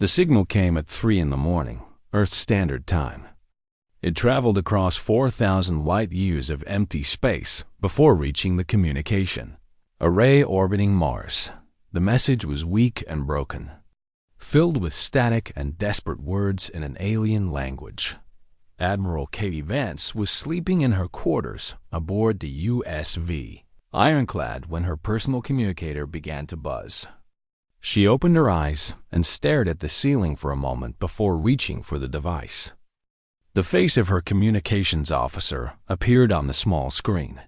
The signal came at 3 in the morning, Earth Standard Time. It traveled across 4,000 light-years of empty space before reaching the communication array orbiting Mars. The message was weak and broken, filled with static and desperate words in an alien language. Admiral Katie Vance was sleeping in her quarters aboard the USV Ironclad when her personal communicator began to buzz. She opened her eyes and stared at the ceiling for a moment before reaching for the device. The face of her communications officer appeared on the small screen.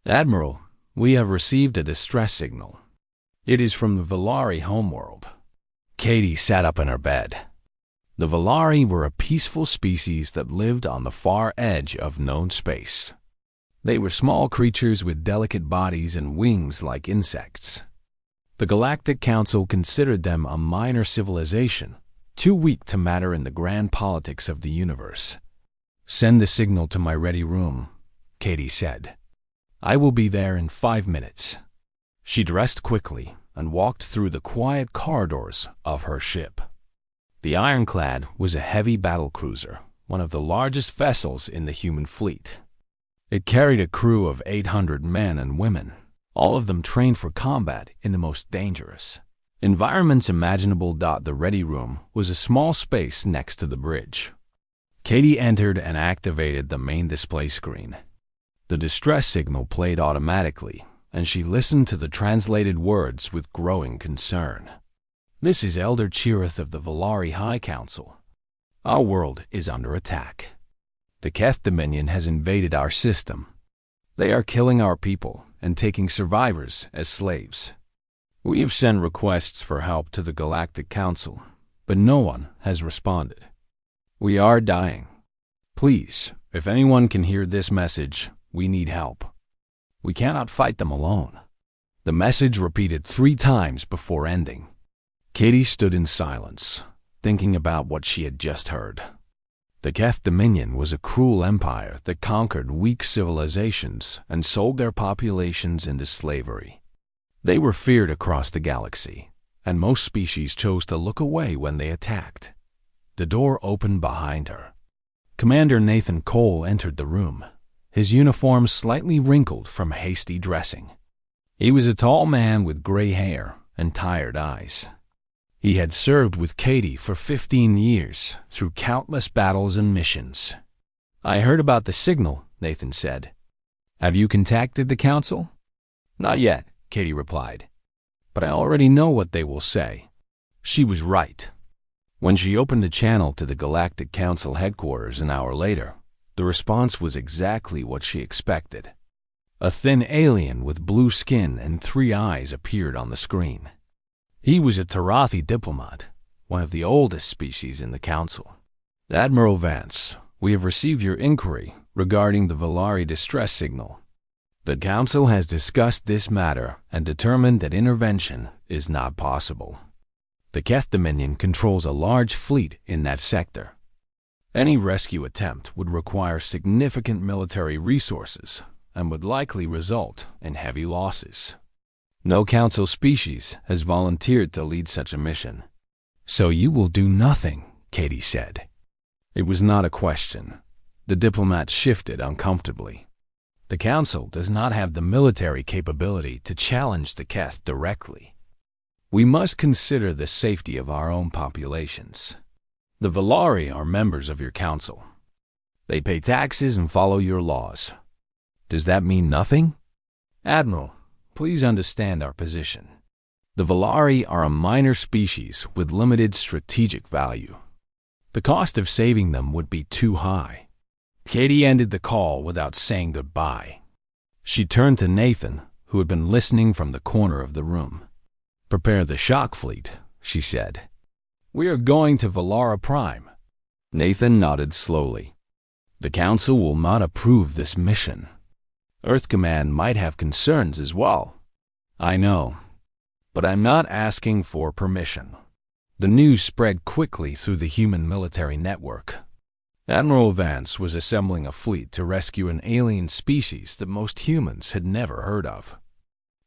"Admiral, we have received a distress signal. It is from the Valari homeworld." Katie sat up in her bed. The Valari were a peaceful species that lived on the far edge of known space. They were small creatures with delicate bodies and wings like insects. The Galactic Council considered them a minor civilization, too weak to matter in the grand politics of the universe. "Send the signal to my ready room," Katie said. "I will be there in 5 minutes." She dressed quickly and walked through the quiet corridors of her ship. The Ironclad was a heavy battlecruiser, one of the largest vessels in the human fleet. It carried a crew of 800 men and women, all of them trained for combat in the most dangerous environments imaginable. The ready room was a small space next to the bridge. Katie entered and activated the main display screen. The distress signal played automatically, and she listened to the translated words with growing concern. "This is Elder Cherith of the Valari High Council. Our world is under attack. The Keth Dominion has invaded our system. They are killing our people and taking survivors as slaves. We have sent requests for help to the Galactic Council, but no one has responded. We are dying. Please, if anyone can hear this message, we need help. We cannot fight them alone." The message repeated 3 times before ending. Katie stood in silence, thinking about what she had just heard. The Keth Dominion was a cruel empire that conquered weak civilizations and sold their populations into slavery. They were feared across the galaxy, and most species chose to look away when they attacked. The door opened behind her. Commander Nathan Cole entered the room, his uniform slightly wrinkled from hasty dressing. He was a tall man with gray hair and tired eyes. He had served with Katie for 15 years through countless battles and missions. "I heard about the signal," Nathan said. "Have you contacted the Council?" "Not yet," Katie replied. "But I already know what they will say." She was right. When she opened the channel to the Galactic Council headquarters an hour later, the response was exactly what she expected. A thin alien with blue skin and 3 eyes appeared on the screen. He was a Tarathi diplomat, one of the oldest species in the Council. "Admiral Vance, we have received your inquiry regarding the Valari distress signal. The Council has discussed this matter and determined that intervention is not possible. The Keth Dominion controls a large fleet in that sector. Any rescue attempt would require significant military resources and would likely result in heavy losses. No Council species has volunteered to lead such a mission." "So you will do nothing," Katie said. It was not a question. The diplomat shifted uncomfortably. "The Council does not have the military capability to challenge the Keth directly. We must consider the safety of our own populations. The Valari are members of your Council. They pay taxes and follow your laws. Does that mean nothing?" "Admiral, please understand our position. The Valari are a minor species with limited strategic value. The cost of saving them would be too high." Katie ended the call without saying goodbye. She turned to Nathan, who had been listening from the corner of the room. "Prepare the shock fleet," she said. "We are going to Valara Prime." Nathan nodded slowly. "The Council will not approve this mission. Earth Command might have concerns as well." "I know, but I'm not asking for permission." The news spread quickly through the human military network. Admiral Vance was assembling a fleet to rescue an alien species that most humans had never heard of.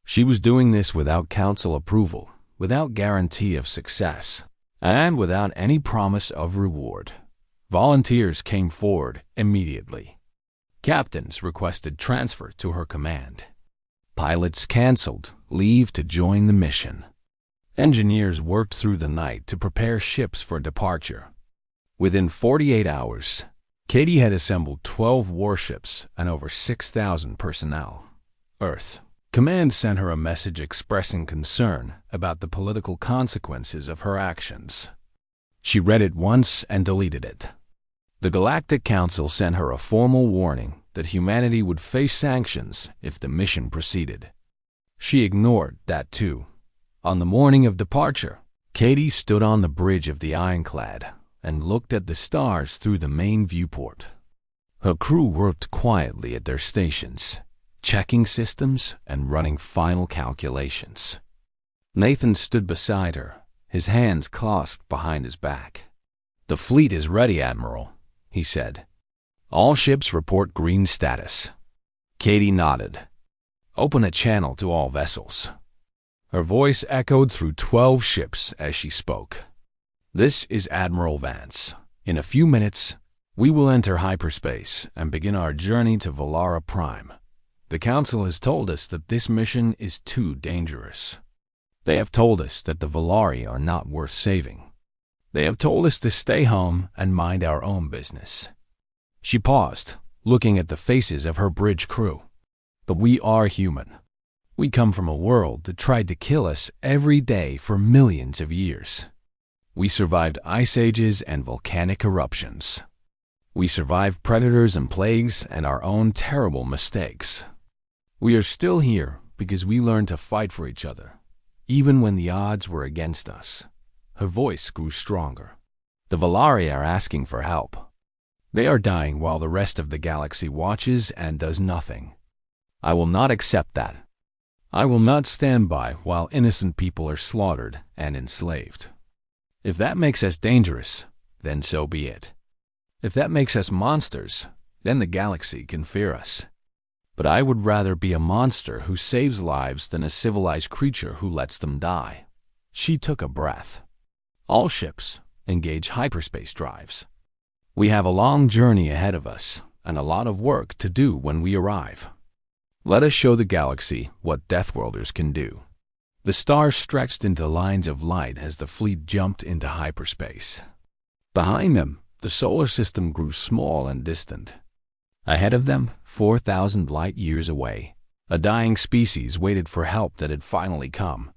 She was doing this without Council approval, without guarantee of success, And without any promise of reward, volunteers came forward immediately. Captains requested transfer to her command. Pilots canceled leave to join the mission. Engineers worked through the night to prepare ships for departure. Within 48 hours, Katie had assembled 12 warships and over 6,000 personnel. Earth Command sent her a message expressing concern about the political consequences of her actions. She read it once and deleted it. The Galactic Council sent her a formal warning that humanity would face sanctions if the mission proceeded. She ignored that too. On the morning of departure, Katie stood on the bridge of the ironclad and looked at the stars through the main viewport. Her crew worked quietly at their stations, checking systems and running final calculations. Nathan stood beside her, his hands clasped behind his back. "The fleet is ready, Admiral," he said. "All ships report green status." Katie nodded. "Open a channel to all vessels." Her voice echoed through 12 ships as she spoke. "This is Admiral Vance. In a few minutes, we will enter hyperspace and begin our journey to Valara Prime. The Council has told us that this mission is too dangerous. They have told us that the Valari are not worth saving. They have told us to stay home and mind our own business." She paused, looking at the faces of her bridge crew. "But we are human. We come from a world that tried to kill us every day for millions of years. We survived ice ages and volcanic eruptions. We survived predators and plagues and our own terrible mistakes. We are still here because we learned to fight for each other, even when the odds were against us." Her voice grew stronger. "The Valari are asking for help. They are dying while the rest of the galaxy watches and does nothing. I will not accept that. I will not stand by while innocent people are slaughtered and enslaved. If that makes us dangerous, then so be it. If that makes us monsters, then the galaxy can fear us. But I would rather be a monster who saves lives than a civilized creature who lets them die." She took a breath. "All ships engage hyperspace drives. We have a long journey ahead of us and a lot of work to do when we arrive. Let us show the galaxy what Deathworlders can do." The stars stretched into lines of light as the fleet jumped into hyperspace. Behind them, the solar system grew small and distant. Ahead of them, 4,000 light years away, a dying species waited for help that had finally come.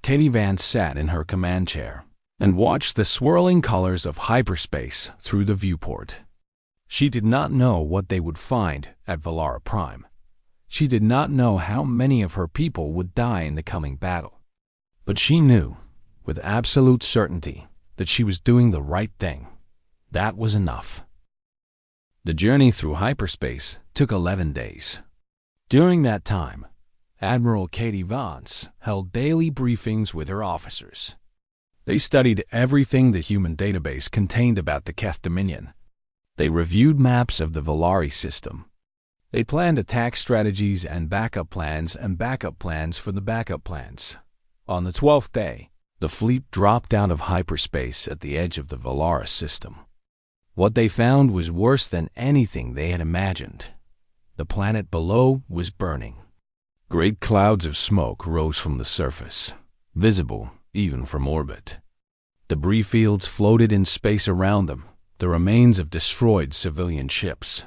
Katie Vance sat in her command chair and watched the swirling colors of hyperspace through the viewport. She did not know what they would find at Valara Prime. She did not know how many of her people would die in the coming battle. But she knew, with absolute certainty, that she was doing the right thing. That was enough. The journey through hyperspace took 11 days. During that time, Admiral Katie Vance held daily briefings with her officers. They studied everything the human database contained about the Keth Dominion. They reviewed maps of the Valari system. They planned attack strategies and backup plans for the backup plans. On the 12th day, the fleet dropped out of hyperspace at the edge of the Valara system. What they found was worse than anything they had imagined. The planet below was burning. Great clouds of smoke rose from the surface, visible even from orbit. Debris fields floated in space around them, the remains of destroyed civilian ships.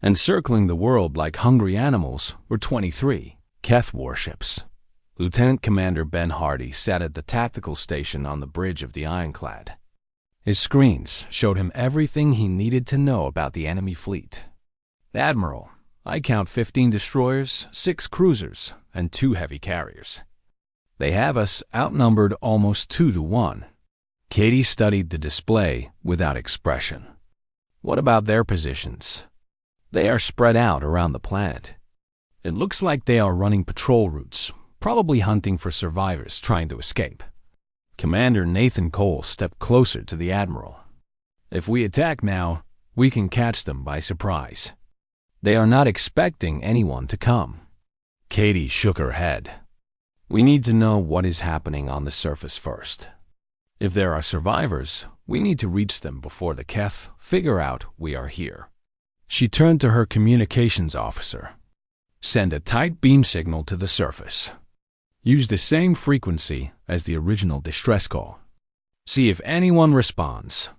Encircling the world like hungry animals were 23 Keth warships. Lieutenant Commander Ben Hardy sat at the tactical station on the bridge of the ironclad. His screens showed him everything he needed to know about the enemy fleet. "Admiral, I count 15 destroyers, 6 cruisers, and 2 heavy carriers. They have us outnumbered almost 2 to 1. Katie studied the display without expression. "What about their positions?" "They are spread out around the planet. It looks like they are running patrol routes, probably hunting for survivors trying to escape." Commander Nathan Cole stepped closer to the Admiral. "If we attack now, we can catch them by surprise. They are not expecting anyone to come." Katie shook her head. "We need to know what is happening on the surface first. If there are survivors, we need to reach them before the Keth figure out we are here. She turned to her communications officer. Send a tight beam signal to the surface. Use the same frequency as the original distress call. See if anyone responds.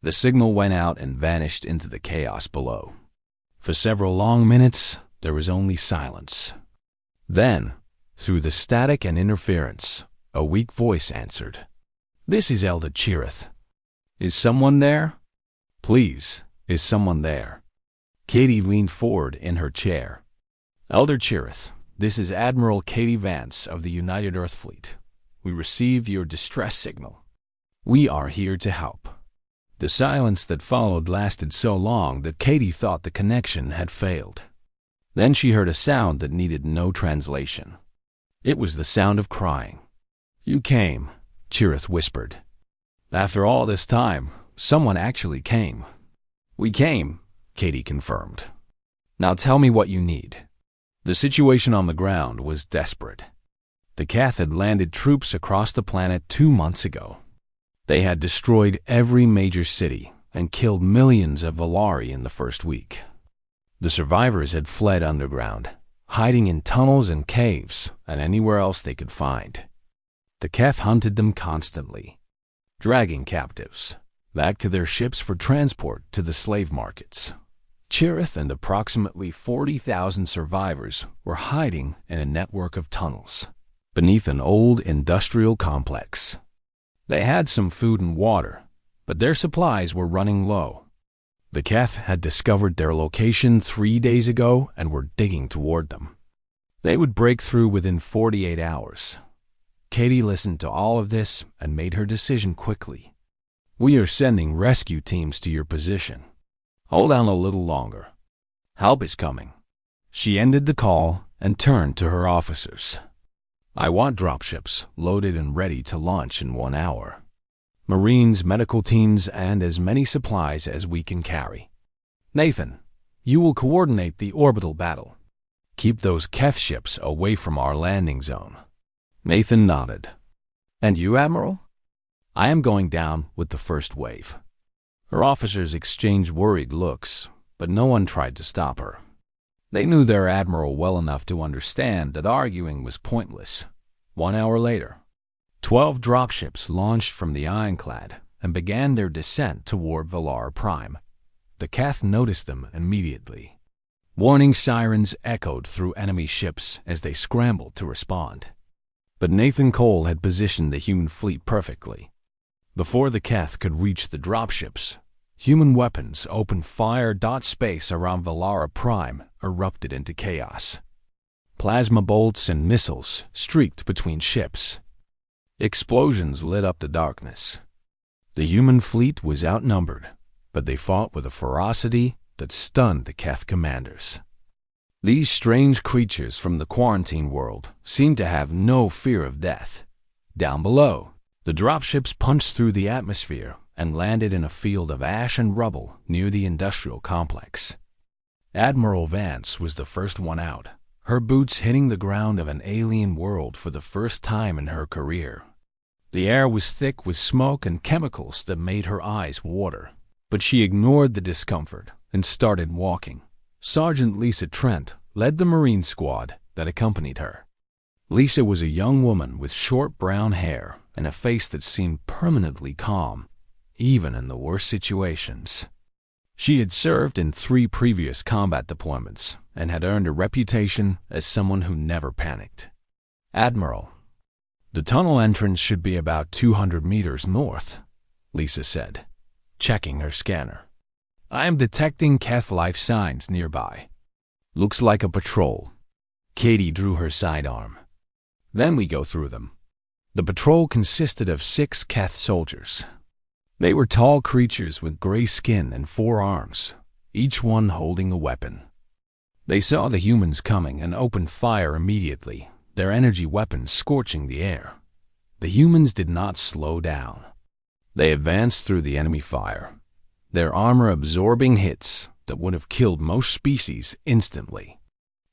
The signal went out and vanished into the chaos below. For several long minutes, there was only silence. Then, through the static and interference, a weak voice answered. This is Elder Chirith. Is someone there? Please, is someone there? Katie leaned forward in her chair. Elder Chirith, this is Admiral Katie Vance of the United Earth Fleet. We received your distress signal. We are here to help. The silence that followed lasted so long that Katie thought the connection had failed. Then she heard a sound that needed no translation. It was the sound of crying. You came, Chirith whispered. After all this time, someone actually came. We came, Katie confirmed. Now tell me what you need. The situation on the ground was desperate. The Keth had landed troops across the planet 2 months ago. They had destroyed every major city and killed millions of Valari in the first week. The survivors had fled underground, hiding in tunnels and caves and anywhere else they could find. The Keth hunted them constantly, dragging captives back to their ships for transport to the slave markets. Chirith and approximately 40,000 survivors were hiding in a network of tunnels beneath an old industrial complex. They had some food and water, but their supplies were running low. The Keth had discovered their location 3 days ago and were digging toward them. They would break through within 48 hours. Katie listened to all of this and made her decision quickly. We are sending rescue teams to your position. Hold on a little longer. Help is coming. She ended the call and turned to her officers. I want dropships loaded and ready to launch in 1 hour. Marines, medical teams, and as many supplies as we can carry. Nathan, you will coordinate the orbital battle. Keep those Keth ships away from our landing zone. Nathan nodded. And you, Admiral? I am going down with the first wave. Her officers exchanged worried looks, but no one tried to stop her. They knew their admiral well enough to understand that arguing was pointless. 1 hour later, 12 dropships launched from the ironclad and began their descent toward Valar Prime. The Keth noticed them immediately. Warning sirens echoed through enemy ships as they scrambled to respond. But Nathan Cole had positioned the human fleet perfectly. Before the Keth could reach the dropships, human weapons opened fire. Space around Valara Prime erupted into chaos. Plasma bolts and missiles streaked between ships. Explosions lit up the darkness. The human fleet was outnumbered, but they fought with a ferocity that stunned the Keth commanders. These strange creatures from the quarantine world seemed to have no fear of death. Down below, the dropships punched through the atmosphere and landed in a field of ash and rubble near the industrial complex. Admiral Vance was the first one out, her boots hitting the ground of an alien world for the first time in her career. The air was thick with smoke and chemicals that made her eyes water, but she ignored the discomfort and started walking. Sergeant Lisa Trent led the Marine squad that accompanied her. Lisa was a young woman with short brown hair and a face that seemed permanently calm, even in the worst situations. She had served in 3 previous combat deployments and had earned a reputation as someone who never panicked. Admiral, the tunnel entrance should be about 200 meters north, Lisa said, checking her scanner. I am detecting Keth life signs nearby. Looks like a patrol. Katie drew her sidearm. Then we go through them. The patrol consisted of 6 Keth soldiers. They were tall creatures with gray skin and 4 arms, each one holding a weapon. They saw the humans coming and opened fire immediately, their energy weapons scorching the air. The humans did not slow down. They advanced through the enemy fire, their armor absorbing hits that would have killed most species instantly.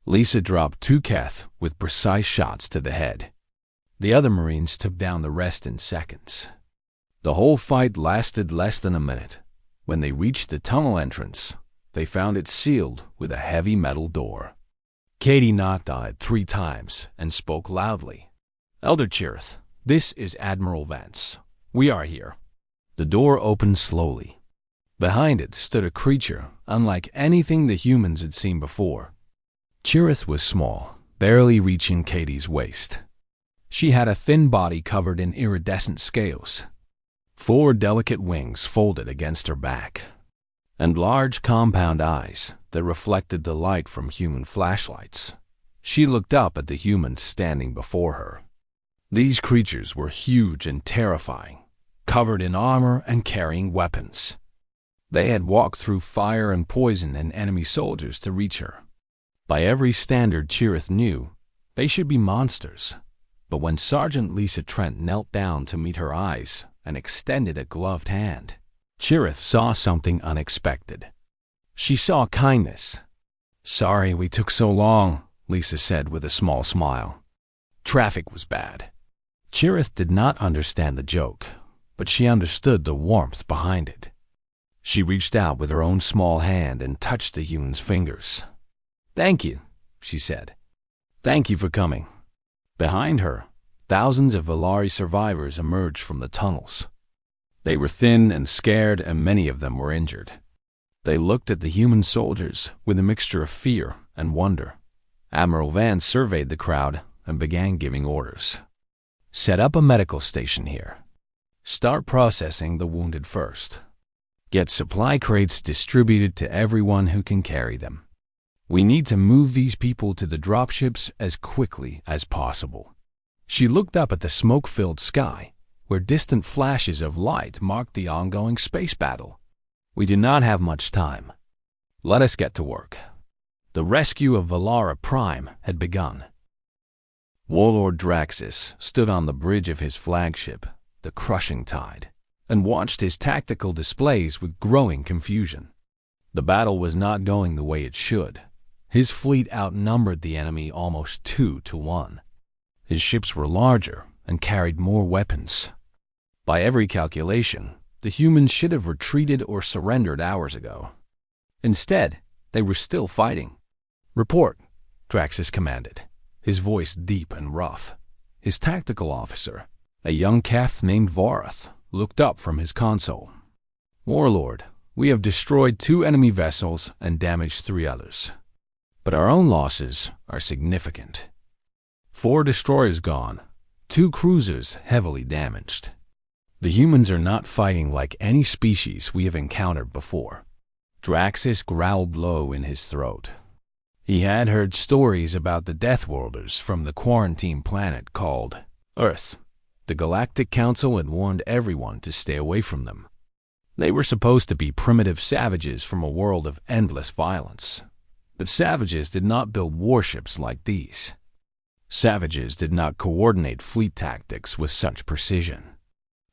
Lisa dropped 2 Keth with precise shots to the head. The other Marines took down the rest in seconds. The whole fight lasted less than a minute. When they reached the tunnel entrance, they found it sealed with a heavy metal door. Katie knocked on it 3 times and spoke loudly. "Elder Chirith, this is Admiral Vance. We are here." The door opened slowly. Behind it stood a creature unlike anything the humans had seen before. Chirith was small, barely reaching Katie's waist. She had a thin body covered in iridescent scales, 4 delicate wings folded against her back, and large compound eyes that reflected the light from human flashlights. She looked up at the humans standing before her. These creatures were huge and terrifying, covered in armor and carrying weapons. They had walked through fire and poison and enemy soldiers to reach her. By every standard Chirith knew, they should be monsters. But when Sergeant Lisa Trent knelt down to meet her eyes and extended a gloved hand, Chirith saw something unexpected. She saw kindness. "Sorry we took so long," Lisa said with a small smile. "Traffic was bad." Chirith did not understand the joke, but she understood the warmth behind it. She reached out with her own small hand and touched the human's fingers. "Thank you," she said. "Thank you for coming." Behind her, thousands of Valari survivors emerged from the tunnels. They were thin and scared, and many of them were injured. They looked at the human soldiers with a mixture of fear and wonder. Admiral Vance surveyed the crowd and began giving orders. "Set up a medical station here. Start processing the wounded first. Get supply crates distributed to everyone who can carry them. We need to move these people to the dropships as quickly as possible." She looked up at the smoke-filled sky, where distant flashes of light marked the ongoing space battle. "We do not have much time. Let us get to work." The rescue of Valara Prime had begun. Warlord Draxus stood on the bridge of his flagship, the Crushing Tide, and watched his tactical displays with growing confusion. The battle was not going the way it should. His fleet outnumbered the enemy almost 2 to 1. His ships were larger and carried more weapons. By every calculation, the humans should have retreated or surrendered hours ago. Instead, they were still fighting. "Report," Draxus commanded, his voice deep and rough. His tactical officer, a young Keth named Vorath, looked up from his console. "Warlord, we have destroyed 2 enemy vessels and damaged 3 others. But our own losses are significant. 4 destroyers gone, 2 cruisers heavily damaged. The humans are not fighting like any species we have encountered before." Draxus growled low in his throat. He had heard stories about the Deathworlders from the quarantine planet called Earth. The Galactic Council had warned everyone to stay away from them. They were supposed to be primitive savages from a world of endless violence. But savages did not build warships like these. Savages did not coordinate fleet tactics with such precision.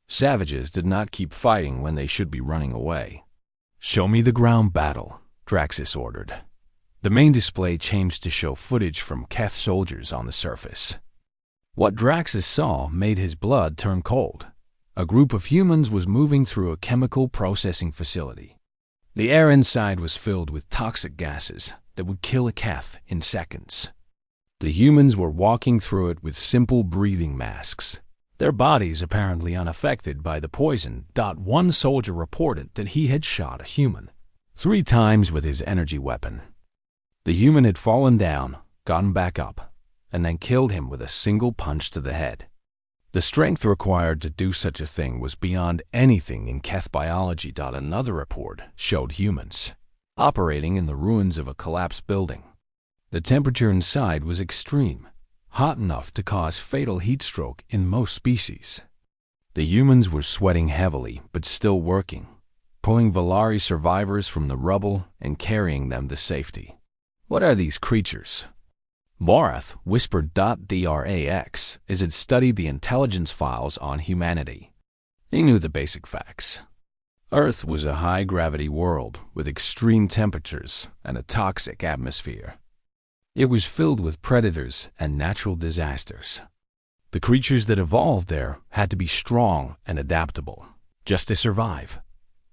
Savages did not keep fighting when they should be running away. "Show me the ground battle," Draxus ordered. The main display changed to show footage from Keth soldiers on the surface. What Draxus saw made his blood turn cold. A group of humans was moving through a chemical processing facility. The air inside was filled with toxic gases that would kill a Keth in seconds. The humans were walking through it with simple breathing masks, their bodies apparently unaffected by the poison. One soldier reported that he had shot a human 3 times with his energy weapon. The human had fallen down, gotten back up, and then killed him with a single punch to the head. The strength required to do such a thing was beyond anything in Keth biology. Another report showed humans operating in the ruins of a collapsed building. The temperature inside was extreme, hot enough to cause fatal heat stroke in most species. The humans were sweating heavily but still working, pulling Valari survivors from the rubble and carrying them to safety. "What are these creatures?" Vorath whispered. Drax, as had studied the intelligence files on humanity. He knew the basic facts. Earth was a high-gravity world with extreme temperatures and a toxic atmosphere. It was filled with predators and natural disasters. The creatures that evolved there had to be strong and adaptable. just to survive.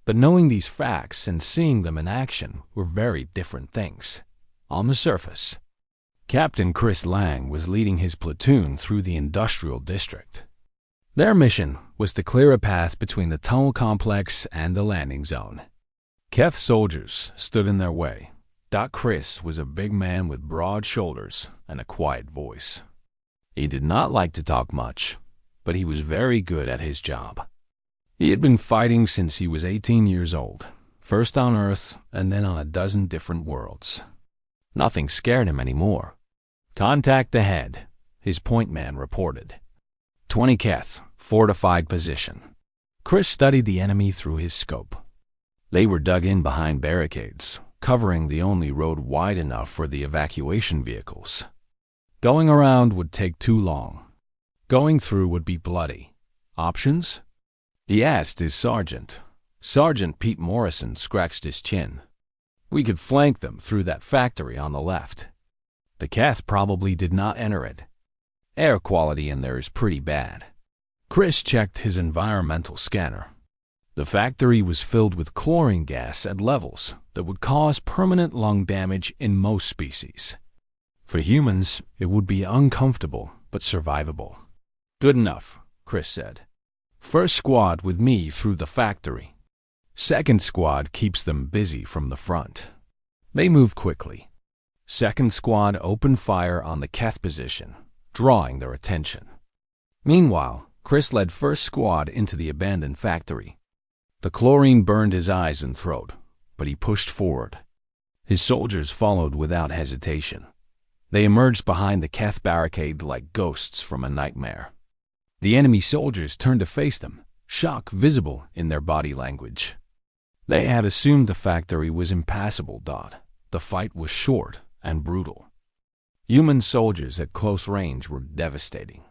But knowing these facts and seeing them in action were very different things. On the surface, Captain Chris Lang was leading his platoon through the industrial district. Their mission was to clear a path between the tunnel complex and the landing zone. Keth soldiers stood in their way. Chris was a big man with broad shoulders and a quiet voice. He did not like to talk much, but he was very good at his job. He had been fighting since he was 18 years old, first on Earth and then on a dozen different worlds. Nothing scared him anymore. "Contact ahead," his point man reported. 20 Keth, fortified position. Chris studied the enemy through his scope. They were dug in behind barricades, covering the only road wide enough for the evacuation vehicles. Going around would take too long. Going through would be bloody. Options? He asked his sergeant. Sergeant Pete Morrison scratched his chin. "We could flank them through that factory on the left. The Keth probably did not enter it. Air quality in there is pretty bad." Chris checked his environmental scanner. The factory was filled with chlorine gas at levels that would cause permanent lung damage in most species. For humans, it would be uncomfortable but survivable. "Good enough," Chris said. "First squad with me through the factory. Second squad keeps them busy from the front." They moved quickly. Second squad opened fire on the Keth position, drawing their attention. Meanwhile, Chris led first squad into the abandoned factory. The chlorine burned his eyes and throat, but he pushed forward. His soldiers followed without hesitation. They emerged behind the Keth barricade like ghosts from a nightmare. The enemy soldiers turned to face them, shock visible in their body language. They had assumed the factory was impassable. The fight was short and brutal. Human soldiers at close range were devastating.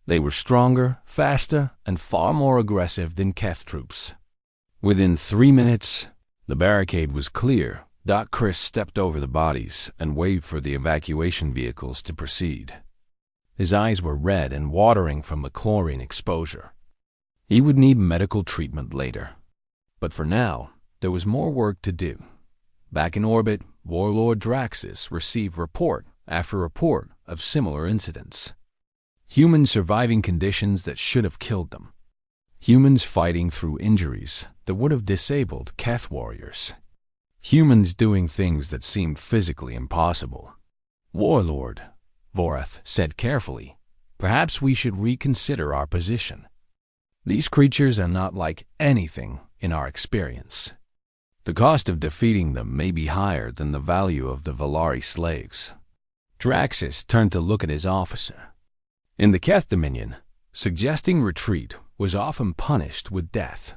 They were stronger, faster, and far more aggressive than Keth troops. Within 3 minutes, the barricade was clear. Chris stepped over the bodies and waved for the evacuation vehicles to proceed. His eyes were red and watering from the chlorine exposure. He would need medical treatment later. But for now, there was more work to do. Back in orbit, Warlord Draxus received report after report of similar incidents. Humans surviving conditions that should have killed them. Humans fighting through injuries that would have disabled Keth warriors. Humans doing things that seemed physically impossible. "Warlord," Vorath said carefully, "perhaps we should reconsider our position. These creatures are not like anything in our experience. The cost of defeating them may be higher than the value of the Valari slaves." Draxus turned to look at his officer. In the Keth Dominion, suggesting retreat was often punished with death.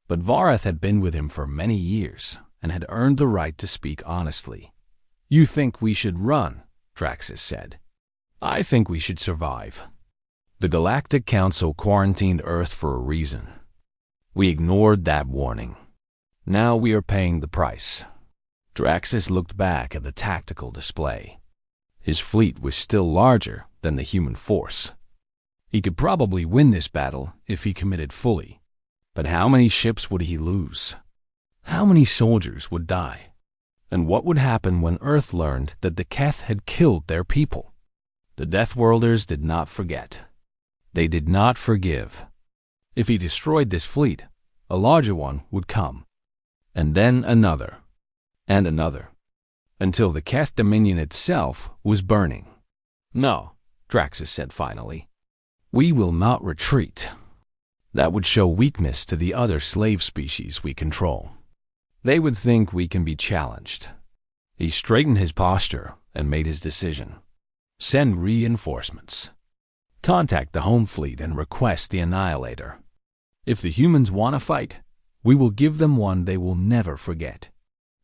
But Vorath had been with him for many years and had earned the right to speak honestly. "You think we should run," Draxus said. "I think we should survive. The Galactic Council quarantined Earth for a reason. We ignored that warning. Now we are paying the price." Draxus looked back at the tactical display. His fleet was still larger than the human force. He could probably win this battle if he committed fully. But how many ships would he lose? How many soldiers would die? And what would happen when Earth learned that the Keth had killed their people? The Deathworlders did not forget. They did not forgive. If he destroyed this fleet, a larger one would come. And then another. And another. Until the Keth Dominion itself was burning. "No," Draxus said finally. "We will not retreat. That would show weakness to the other slave species we control. They would think we can be challenged." He straightened his posture and made his decision. "Send reinforcements. Contact the home fleet and request the Annihilator. If the humans want to fight, we will give them one they will never forget."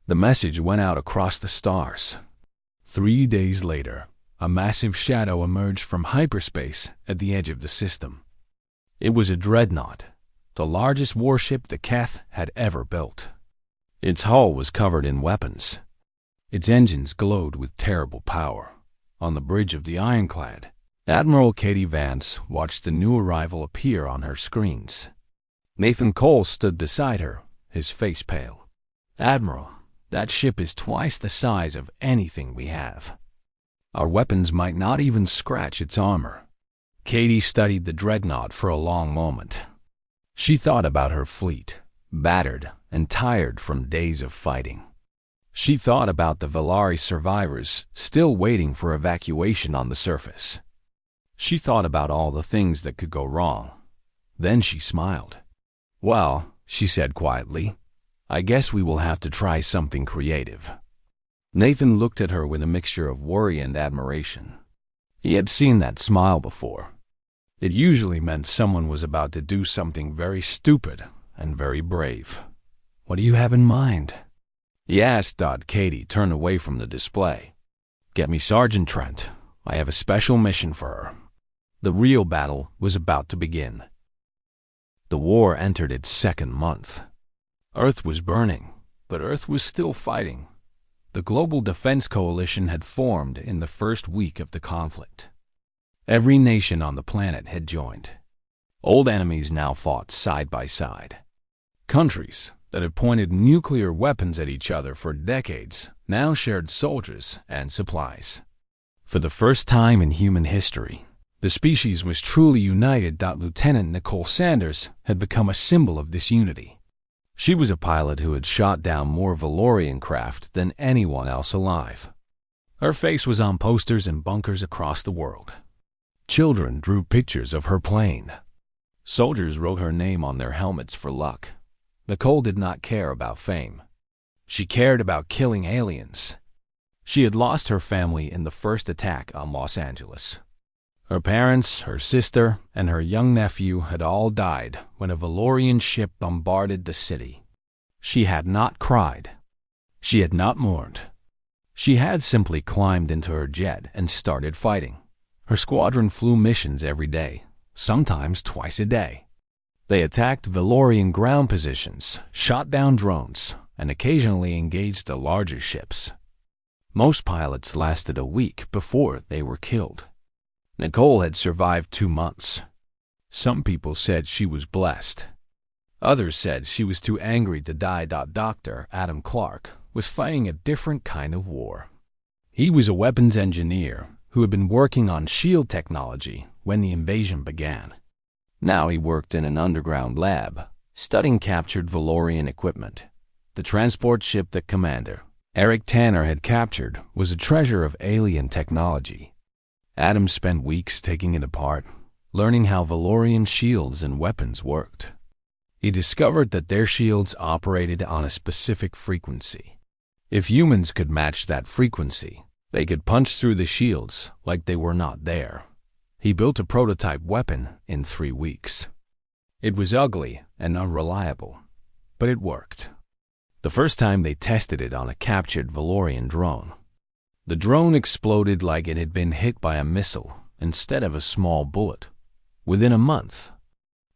The message went out across the stars. 3 days later, a massive shadow emerged from hyperspace at the edge of the system. It was a dreadnought, the largest warship the Keth had ever built. Its hull was covered in weapons. Its engines glowed with terrible power. On the bridge of the ironclad, Admiral Katie Vance watched the new arrival appear on her screens. Nathan Cole stood beside her, his face pale. "Admiral, that ship is twice the size of anything we have. Our weapons might not even scratch its armor." Katie studied the dreadnought for a long moment. She thought about her fleet, battered and tired from days of fighting. She thought about the Valari survivors still waiting for evacuation on the surface. She thought about all the things that could go wrong. Then she smiled. "Well," she said quietly, "I guess we will have to try something creative." Nathan looked at her with a mixture of worry and admiration. He had seen that smile before. It usually meant someone was about to do something very stupid and very brave. "What do you have in mind?" he asked. Katie turned away from the display. "Get me Sergeant Trent. I have a special mission for her." The real battle was about to begin. The war entered its second month. Earth was burning, but Earth was still fighting. The Global Defense Coalition had formed in the first week of the conflict. Every nation on the planet had joined. Old enemies now fought side by side. Countries that had pointed nuclear weapons at each other for decades now shared soldiers and supplies. For the first time in human history, the species was truly united. Lieutenant Nicole Sanders had become a symbol of this unity. She was a pilot who had shot down more Valorian craft than anyone else alive. Her face was on posters and bunkers across the world. Children drew pictures of her plane. Soldiers wrote her name on their helmets for luck. Nicole did not care about fame. She cared about killing aliens. She had lost her family in the first attack on Los Angeles. Her parents, her sister, and her young nephew had all died when a Valorian ship bombarded the city. She had not cried. She had not mourned. She had simply climbed into her jet and started fighting. Her squadron flew missions every day, sometimes twice a day. They attacked Valorian ground positions, shot down drones, and occasionally engaged the larger ships. Most pilots lasted a week before they were killed. Nicole had survived 2 months. Some people said she was blessed. Others said she was too angry to die. Dr. Adam Clark was fighting a different kind of war. He was a weapons engineer who had been working on shield technology when the invasion began. Now he worked in an underground lab, studying captured Valorian equipment. The transport ship that Commander Eric Tanner had captured was a treasure of alien technology. Adam spent weeks taking it apart, learning how Valorian shields and weapons worked. He discovered that their shields operated on a specific frequency. If humans could match that frequency, they could punch through the shields like they were not there. He built a prototype weapon in 3 weeks. It was ugly and unreliable, but it worked. The first time they tested it on a captured Valorian drone. The drone exploded like it had been hit by a missile instead of a small bullet. Within a month,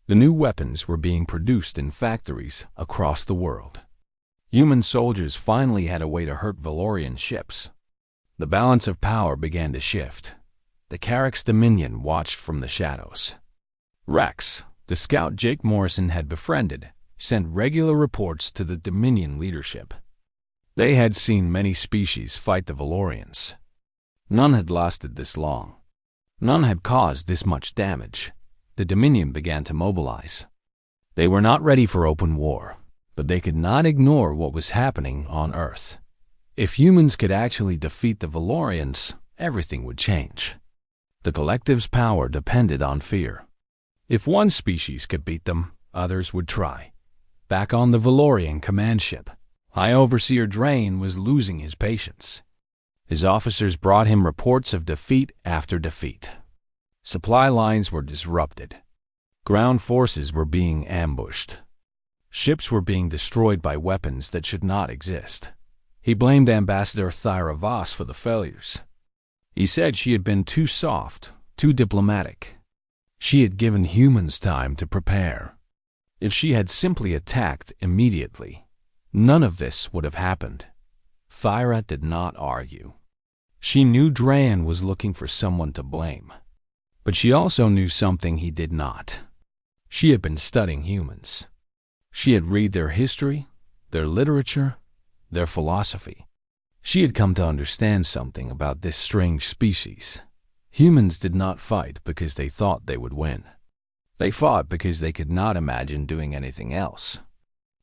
the new weapons were being produced in factories across the world. Human soldiers finally had a way to hurt Valorian ships. The balance of power began to shift. The Carrick's Dominion watched from the shadows. Rex, the scout Jake Morrison had befriended, sent regular reports to the Dominion leadership. They had seen many species fight the Valorians. None had lasted this long. None had caused this much damage. The Dominion began to mobilize. They were not ready for open war, but they could not ignore what was happening on Earth. If humans could actually defeat the Valorians, everything would change. The collective's power depended on fear. If one species could beat them, others would try. Back on the Valorian command ship, High Overseer Drain was losing his patience. His officers brought him reports of defeat after defeat. Supply lines were disrupted. Ground forces were being ambushed. Ships were being destroyed by weapons that should not exist. He blamed Ambassador Thyra Voss for the failures. He said she had been too soft, too diplomatic. She had given humans time to prepare. If she had simply attacked immediately, none of this would have happened. Thyra did not argue. She knew Dran was looking for someone to blame. But she also knew something he did not. She had been studying humans. She had read their history, their literature, their philosophy. She had come to understand something about this strange species. Humans did not fight because they thought they would win. They fought because they could not imagine doing anything else.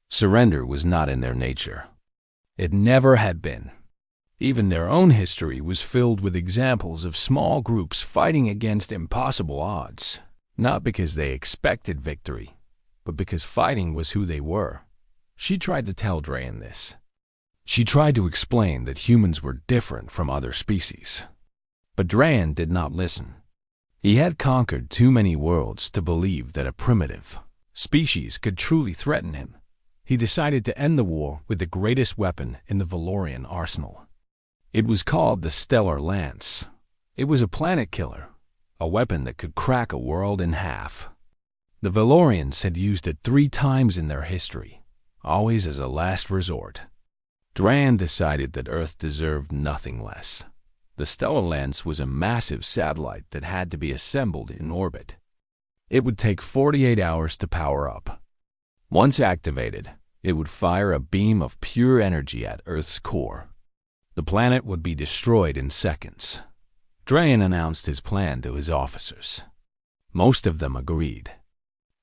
Surrender was not in their nature. It never had been. Even their own history was filled with examples of small groups fighting against impossible odds, not because they expected victory, but because fighting was who they were. She tried to tell Drayan this. She tried to explain that humans were different from other species. But Drayan did not listen. He had conquered too many worlds to believe that a primitive species could truly threaten him. He decided to end the war with the greatest weapon in the Valorian arsenal. It was called the Stellar Lance. It was a planet killer, a weapon that could crack a world in half. The Valorians had used it 3 times in their history, always as a last resort. Drayan decided that Earth deserved nothing less. The Stellar Lance was a massive satellite that had to be assembled in orbit. It would take 48 hours to power up. Once activated, it would fire a beam of pure energy at Earth's core. The planet would be destroyed in seconds. Drayan announced his plan to his officers. Most of them agreed.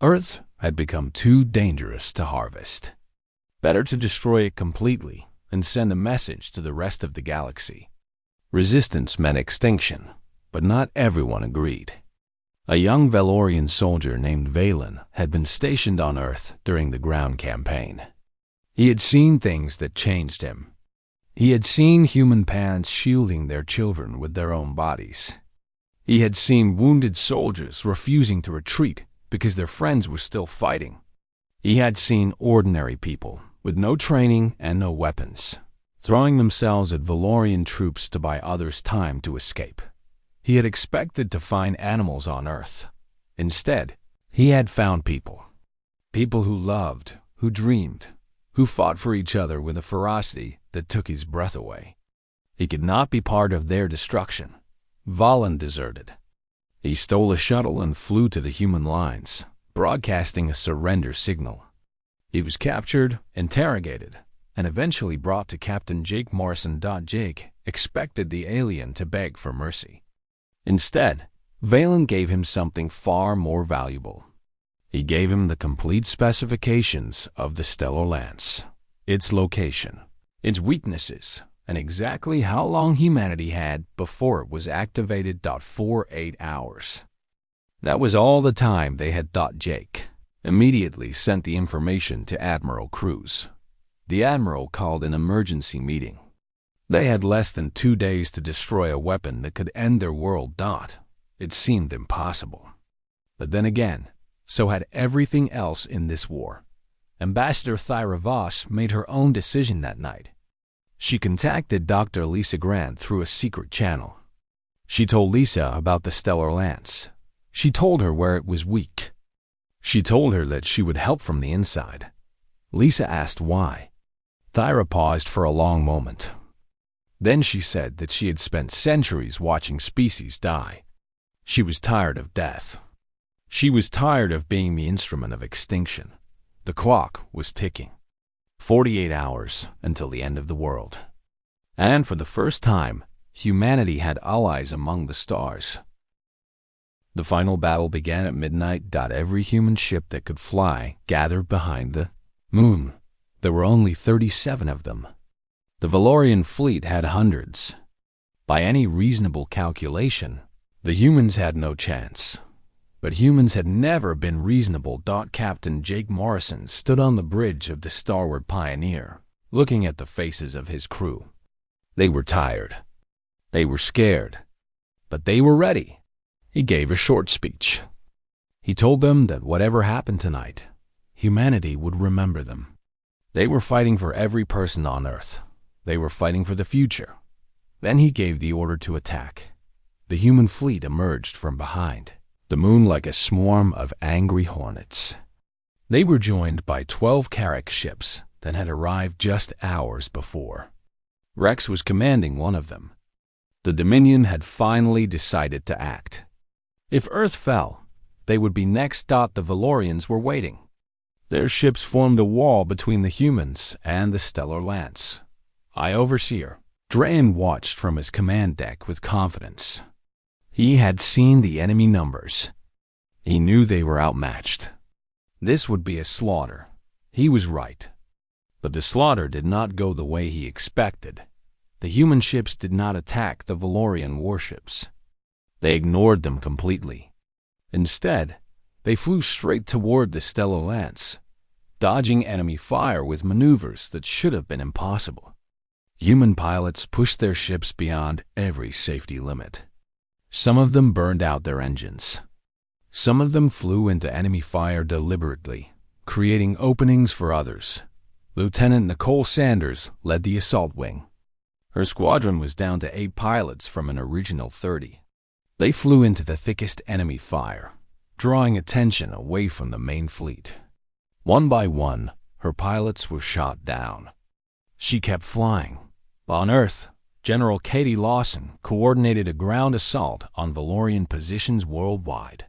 Earth had become too dangerous to harvest. Better to destroy it completely and send a message to the rest of the galaxy. Resistance meant extinction, but not everyone agreed. A young Valorian soldier named Valen had been stationed on Earth during the ground campaign. He had seen things that changed him. He had seen human parents shielding their children with their own bodies. He had seen wounded soldiers refusing to retreat because their friends were still fighting. He had seen ordinary people with no training and no weapons, throwing themselves at Valorian troops to buy others time to escape. He had expected to find animals on Earth. Instead, he had found people. People who loved, who dreamed, who fought for each other with a ferocity that took his breath away. He could not be part of their destruction. Valen deserted. He stole a shuttle and flew to the human lines, broadcasting a surrender signal. He was captured, interrogated, and eventually brought to Captain Jake Morrison. Jake expected the alien to beg for mercy. Instead, Valen gave him something far more valuable. He gave him the complete specifications of the Stellar Lance, its location, its weaknesses, and exactly how long humanity had before it was activated. 48 hours. That was all the time they had. Jake immediately sent the information to Admiral Cruz. The Admiral called an emergency meeting. They had less than 2 days to destroy a weapon that could end their world. It seemed impossible. But then again, so had everything else in this war. Ambassador Thyra Voss made her own decision that night. She contacted Dr. Lisa Grant through a secret channel. She told Lisa about the Stellar Lance. She told her where it was weak. She told her that she would help from the inside. Lisa asked why. Thyra paused for a long moment. Then she said that she had spent centuries watching species die. She was tired of death. She was tired of being the instrument of extinction. The clock was ticking. 48 hours until the end of the world. And for the first time, humanity had allies among the stars. The final battle began at midnight. Every human ship that could fly gathered behind the moon. There were only 37 of them. The Valorian fleet had hundreds. By any reasonable calculation, the humans had no chance. But humans had never been reasonable. Captain Jake Morrison stood on the bridge of the Starward Pioneer, looking at the faces of his crew. They were tired. They were scared. But they were ready. He gave a short speech. He told them that whatever happened tonight, humanity would remember them. They were fighting for every person on Earth. They were fighting for the future. Then he gave the order to attack. The human fleet emerged from behind the moon like a swarm of angry hornets. They were joined by 12 Carrack ships that had arrived just hours before. Rex was commanding one of them. The Dominion had finally decided to act. If Earth fell, they would be next. The Valorians were waiting. Their ships formed a wall between the humans and the stellar lance. Overseer Drain watched from his command deck with confidence. He had seen the enemy numbers. He knew they were outmatched. This would be a slaughter. He was right. But the slaughter did not go the way he expected. The human ships did not attack the Valorian warships. They ignored them completely. Instead, they flew straight toward the stellar lance, dodging enemy fire with maneuvers that should have been impossible. Human pilots pushed their ships beyond every safety limit. Some of them burned out their engines. Some of them flew into enemy fire deliberately, creating openings for others. Lieutenant Nicole Sanders led the assault wing. Her squadron was down to 8 pilots from an original 30. They flew into the thickest enemy fire, drawing attention away from the main fleet. One by one, her pilots were shot down. She kept flying. On Earth, General Katie Lawson coordinated a ground assault on Valorian positions worldwide.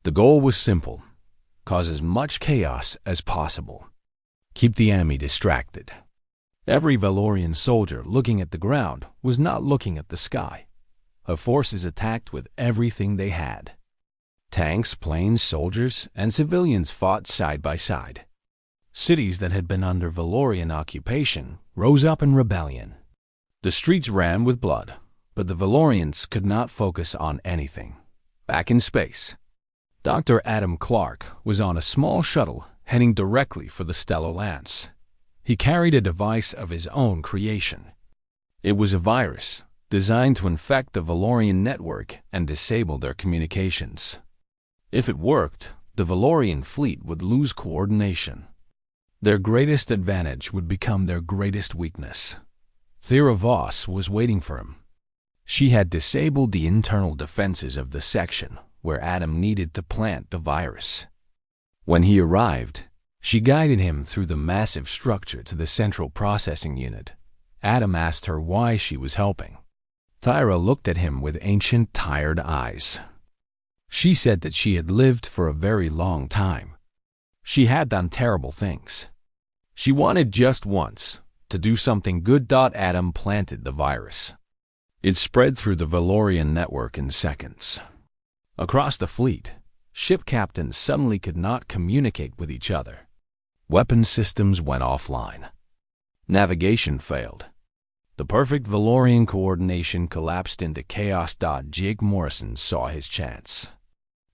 The goal was simple: cause as much chaos as possible. Keep the enemy distracted. Every Valorian soldier looking at the ground was not looking at the sky. Her forces attacked with everything they had. Tanks, planes, soldiers, and civilians fought side by side. Cities that had been under Valorian occupation rose up in rebellion. The streets ran with blood, but the Valorians could not focus on anything. Back in space, Dr. Adam Clark was on a small shuttle heading directly for the stellar lance. He carried a device of his own creation. It was a virus designed to infect the Valorian network and disable their communications. If it worked, the Valorian fleet would lose coordination. Their greatest advantage would become their greatest weakness. Thera Voss was waiting for him. She had disabled the internal defenses of the section where Adam needed to plant the virus. When he arrived, she guided him through the massive structure to the central processing unit. Adam asked her why she was helping. Thyra looked at him with ancient, tired eyes. She said that she had lived for a very long time. She had done terrible things. She wanted just once to do something good. Adam planted the virus. It spread through the Valorian network in seconds. Across the fleet, ship captains suddenly could not communicate with each other. Weapon systems went offline. Navigation failed. The perfect Valorian coordination collapsed into chaos. Jake Morrison saw his chance.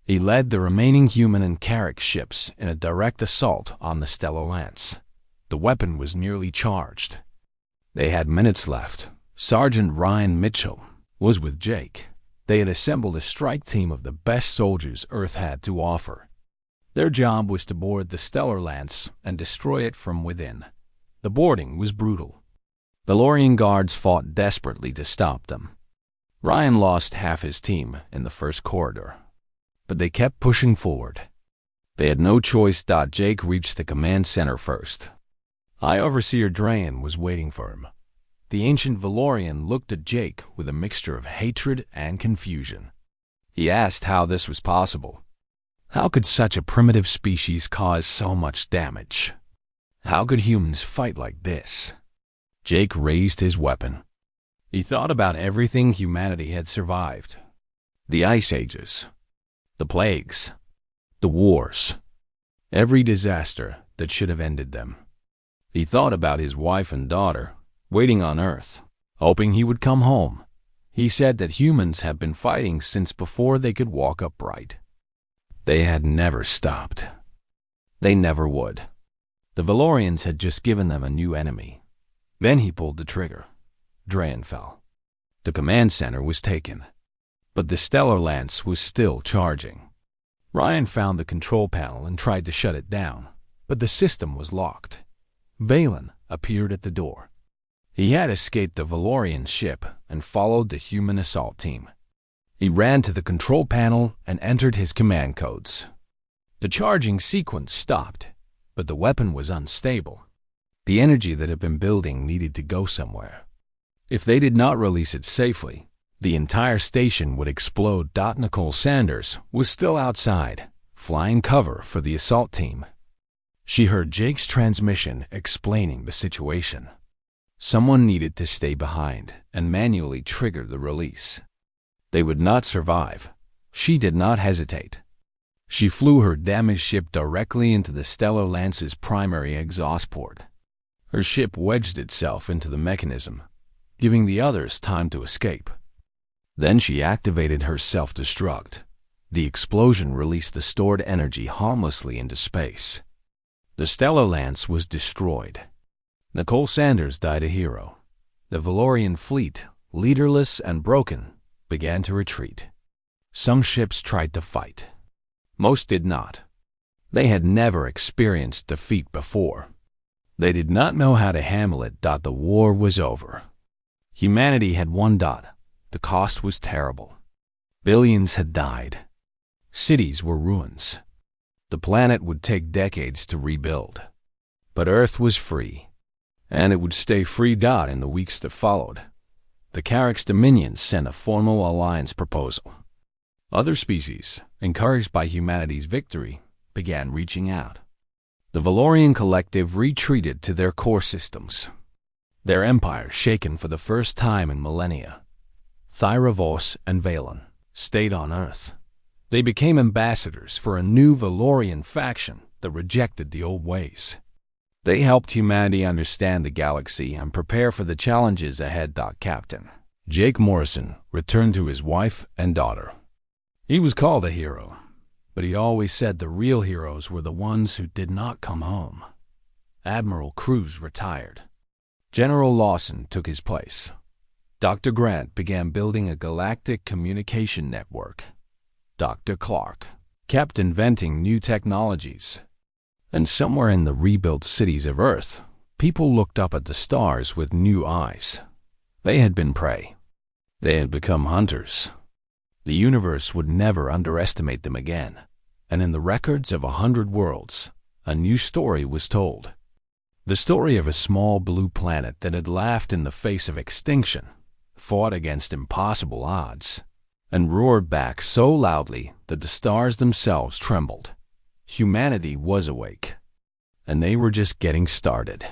He led the remaining human and Carrick ships in a direct assault on the stellar lance. The weapon was nearly charged. They had minutes left. Sergeant Ryan Mitchell was with Jake. They had assembled a strike team of the best soldiers Earth had to offer. Their job was to board the stellar lance and destroy it from within. The boarding was brutal. Valorian guards fought desperately to stop them. Ryan lost half his team in the first corridor, but they kept pushing forward. They had no choice. Jake reached the command center first. High Overseer Drain was waiting for him. The ancient Valorian looked at Jake with a mixture of hatred and confusion. He asked how this was possible. How could such a primitive species cause so much damage? How could humans fight like this? Jake raised his weapon. He thought about everything humanity had survived. The ice ages, the plagues, the wars, every disaster that should have ended them. He thought about his wife and daughter, waiting on Earth, hoping he would come home. He said that humans have been fighting since before they could walk upright. They had never stopped. They never would. The Valorians had just given them a new enemy. Then he pulled the trigger. Drain fell. The command center was taken, but the stellar lance was still charging. Ryan found the control panel and tried to shut it down, but the system was locked. Valen appeared at the door. He had escaped the Valorian ship and followed the human assault team. He ran to the control panel and entered his command codes. The charging sequence stopped, but the weapon was unstable. The energy that had been building needed to go somewhere. If they did not release it safely, the entire station would explode. Nicole Sanders was still outside, flying cover for the assault team. She heard Jake's transmission explaining the situation. Someone needed to stay behind and manually trigger the release. They would not survive. She did not hesitate. She flew her damaged ship directly into the Stellar Lance's primary exhaust port. Her ship wedged itself into the mechanism, giving the others time to escape. Then she activated her self-destruct. The explosion released the stored energy harmlessly into space. The Stellar Lance was destroyed. Nicole Sanders died a hero. The Valorian fleet, leaderless and broken, began to retreat. Some ships tried to fight. Most did not. They had never experienced defeat before. They did not know how to handle it. The war was over. Humanity had won. The cost was terrible. Billions had died. Cities were ruins. The planet would take decades to rebuild. But Earth was free, and it would stay free. In the weeks that followed, the Carrick's Dominions sent a formal alliance proposal. Other species, encouraged by humanity's victory, began reaching out. The Valorian collective retreated to their core systems. Their empire, shaken for the first time in millennia, Thyravos and Valen, stayed on Earth. They became ambassadors for a new Valorian faction that rejected the old ways. They helped humanity understand the galaxy and prepare for the challenges ahead. Captain Jake Morrison returned to his wife and daughter. He was called a hero, but he always said the real heroes were the ones who did not come home. Admiral Cruz retired. General Lawson took his place. Dr. Grant began building a galactic communication network. Dr. Clark kept inventing new technologies. And somewhere in the rebuilt cities of Earth, people looked up at the stars with new eyes. They had been prey. They had become hunters. The universe would never underestimate them again. And in the records of 100 worlds, a new story was told. The story of a small blue planet that had laughed in the face of extinction, fought against impossible odds, and roared back so loudly that the stars themselves trembled. Humanity was awake, and they were just getting started.